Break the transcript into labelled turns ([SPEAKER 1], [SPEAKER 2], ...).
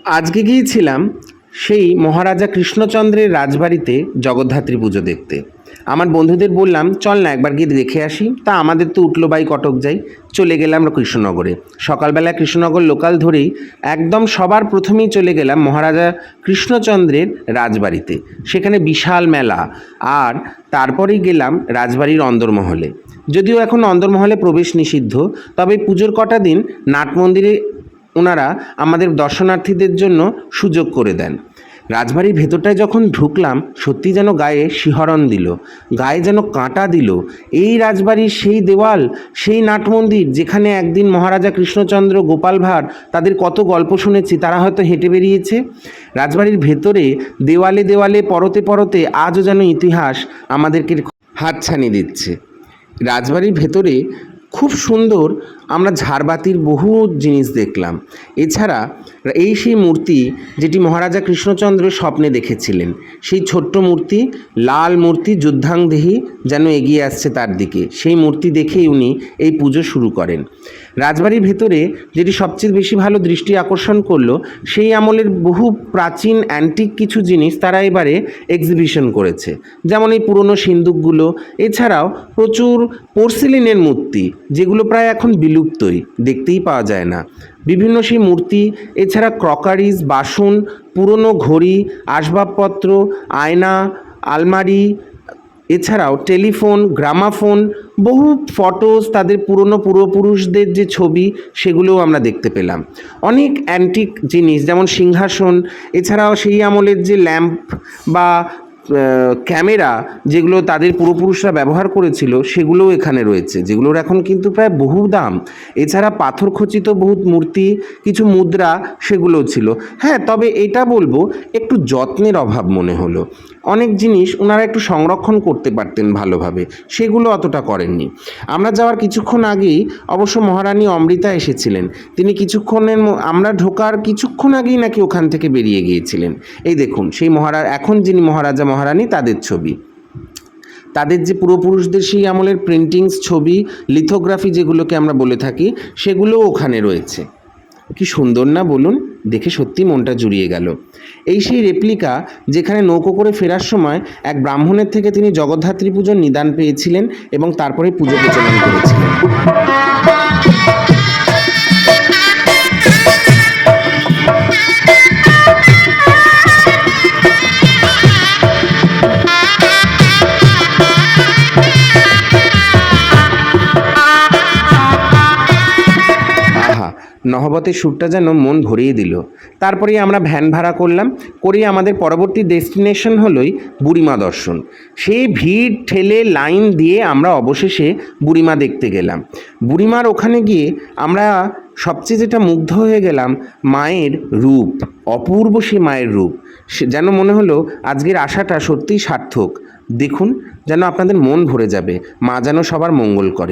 [SPEAKER 1] আজকে গিয়েছিলাম সেই মহারাজা কৃষ্ণচন্দ্রের রাজবাড়িতে জগদ্ধাত্রী পুজো দেখতে। আমার বন্ধুদের বললাম, চল না একবার গিয়ে দেখে আসি। তা আমাদের তো উঠলো বাই কটক যাই। চলে গেলাম আমরা কৃষ্ণনগরে। সকালবেলা কৃষ্ণনগর লোকাল ধরেই একদম সবার প্রথমেই চলে গেলাম মহারাজা কৃষ্ণচন্দ্রের রাজবাড়িতে। সেখানে বিশাল মেলা। আর তারপরেই গেলাম রাজবাড়ির অন্দরমহলে। যদিও এখন অন্দরমহলে প্রবেশ নিষিদ্ধ, তবে পুজোর কটা দিন নাট মন্দিরে ওনারা আমাদের দর্শনার্থীদের জন্য সুযোগ করে দেন। রাজবাড়ির ভেতরটায় যখন ঢুকলাম, সত্যি যেন গায়ে শিহরণ দিল, গায়ে যেন কাঁটা দিল। এই রাজবাড়ির সেই দেওয়াল, সেই নাট মন্দির যেখানে একদিন মহারাজা কৃষ্ণচন্দ্র, গোপাল ভাঁড় তাদের কত গল্প শুনেছি, তারা হয়তো হেঁটে বেরিয়েছে। রাজবাড়ির ভেতরে দেওয়ালে দেওয়ালে, পরতে পরতে আজও যেন ইতিহাস আমাদেরকে হাতছানি দিচ্ছে। রাজবাড়ির ভেতরে খুব সুন্দর আমরা ঝাড়বাতির বহু জিনিস দেখলাম। এছাড়া এই সেই মূর্তি যেটি মহারাজা কৃষ্ণচন্দ্র স্বপ্নে দেখেছিলেন, সেই ছোট্ট মূর্তি, লাল মূর্তি যুদ্ধাংদেহী যেন এগিয়ে আসছে তার দিকে, সেই মূর্তি দেখেই উনি এই পুজো শুরু করেন। রাজবাড়ির ভেতরে যেটি সবচেয়ে বেশি ভালো দৃষ্টি আকর্ষণ করলো, সেই আমলের বহু প্রাচীন অ্যান্টিক কিছু জিনিস তারা এবারে এক্সিবিশন করেছে, যেমন এই পুরনো সিন্দুকগুলো। এছাড়াও প্রচুর পোর্সিলিনের মূর্তি, যেগুলো প্রায় এখন বিলুপ্তই, দেখতেই পাওয়া যায় না। বিভিন্ন সেই মূর্তি, এছাড়া ক্রকারিজ, বাসন, পুরনো ঘড়ি, আসবাবপত্র, আয়না, আলমারি, এছাড়াও টেলিফোন, গ্রামাফোন, বহু ফটোস, তাদের পুরনো পূর্বপুরুষদের যে ছবি, সেগুলোও আমরা দেখতে পেলাম। অনেক অ্যান্টিক জিনিস, যেমন সিংহাসন, এছাড়াও সেই আমলের যে ল্যাম্প বা ক্যামেরা, যেগুলো তাদের পূর্বপুরুষরা ব্যবহার করেছিল, সেগুলোও এখানে রয়েছে, যেগুলোর এখন কিন্তু প্রায় বহু দাম। এছাড়া পাথর খচিত বহু মূর্তি, কিছু মুদ্রা, সেগুলোও ছিল। হ্যাঁ, তবে এটা বলবো একটু যত্নের অভাব মনে হলো। অনেক জিনিস ওনারা একটু সংরক্ষণ করতে পারতেন ভালোভাবে, সেগুলো অতটা করেননি। আমরা যাওয়ার কিছুক্ষণ আগেই অবশ্য মহারানী অমৃতা এসেছিলেন। তিনি আমরা ঢোকার কিছুক্ষণ আগেই নাকি ওখান থেকে বেরিয়ে গিয়েছিলেন। এই দেখুন, সেই এখন যিনি মহারাজা মহারানী তাদের ছবি, তাদের যে পূর্বপুরুষদের সেই আমলের প্রিন্টিংস, ছবি, লিথোগ্রাফি যেগুলোকে আমরা বলে থাকি, সেগুলোও ওখানে রয়েছে। কি সুন্দর না বলুন? দেখে সত্যি মনটা জুড়িয়ে গেল। এই সেই রেপ্লিকা, যেখানে নৌকো করে ফেরার সময় এক ব্রাহ্মণের থেকে তিনি জগদ্ধাত্রী পুজোর নিদান পেয়েছিলেন এবং তারপরে পুজো প্রচলন করেছিলেন। নহবতের সুরটা যেন মন ভরিয়ে দিল। তারপরেই আমরা ভ্যান ভাড়া করলাম, করেই আমাদের পরবর্তী ডেস্টিনেশন হলোই বুড়িমা দর্শন। সেই ভিড় ঠেলে লাইন দিয়ে আমরা অবশেষে বুড়িমা দেখতে গেলাম। বুড়িমার ওখানে গিয়ে আমরা সবচেয়ে যেটা মুগ্ধ হয়ে গেলাম, মায়ের রূপ, অপূর্ব সেই মায়ের রূপ। সে যেন মনে হলো আজকের আশাটা সত্যিই সার্থক। দেখুন, যেন আপনাদের মন ভরে যাবে। মা যেন সবার মঙ্গল করে।